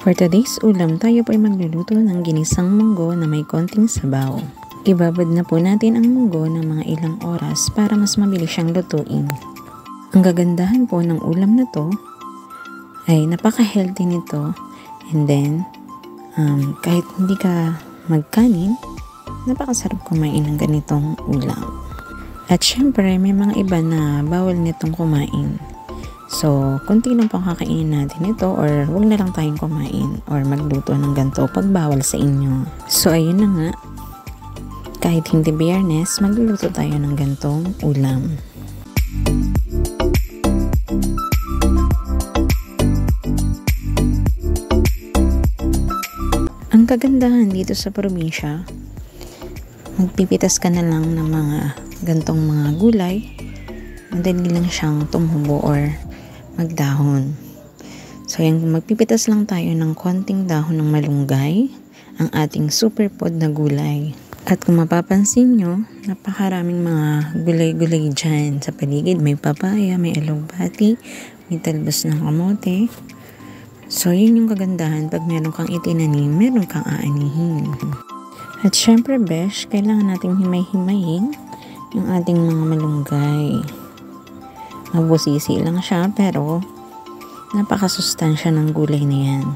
For today's ulam, tayo po ay magluluto ng ginisang munggo na may konting sabaw. Ibabad na po natin ang munggo ng mga ilang oras para mas mabilis siyang lutuin. Ang gagandahan po ng ulam na to ay napaka-healthy nito, and then kahit hindi ka magkanin, napakasarap kumain ng ganitong ulam. At syempre may mga iba na bawal nitong kumain. So, kunti lang pang kakainin natin ito, or huwag na lang tayong kumain or magluto ng ganito pag bawal sa inyo. So, ayun na nga. Kahit hindi Biyernes, magluluto tayo ng gantong ulam. Ang kagandahan dito sa probinsya, magpipitas ka na lang ng mga gantong mga gulay. Madali lang siyang tumubo or magdahon. So, yung magpipitas lang tayo ng konting dahon ng malunggay, ang ating superfood na gulay. At kung mapapansin nyo, napakaraming mga gulay-gulay dyan sa paligid. May papaya, may alugbati, may talbos ng kamote. So, yun yung kagandahan. Pag meron kang itinanim, meron kang aanihin. At syempre, besh, kailangan nating himay-himayin yung ating mga malunggay. Mabusisi lang siya, pero napakasustansya ng gulay na yan.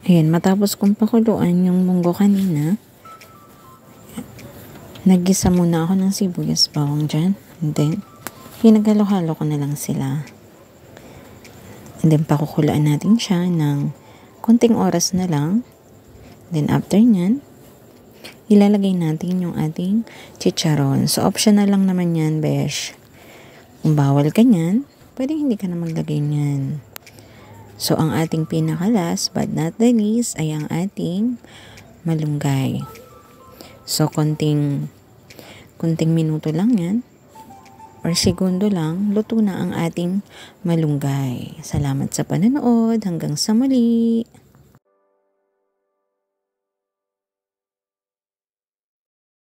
Ayan, matapos kong pakuluan yung munggo kanina, naggisa muna ako ng sibuyas bawang dyan. And then, pinaghalo-halo ko na lang sila. And then, pakukuluan natin siya ng konting oras na lang. Then, after nyan, ilalagay natin yung ating chicharon. So, optional lang naman yan, besh. Kung bawal ka nyan, pwede hindi ka na maglagay nyan. So, ang ating pinaka-last but not the least ay ang ating malunggay. So, konting minuto lang yan or segundo lang, luto na ang ating malunggay. Salamat sa panonood. Hanggang sa muli!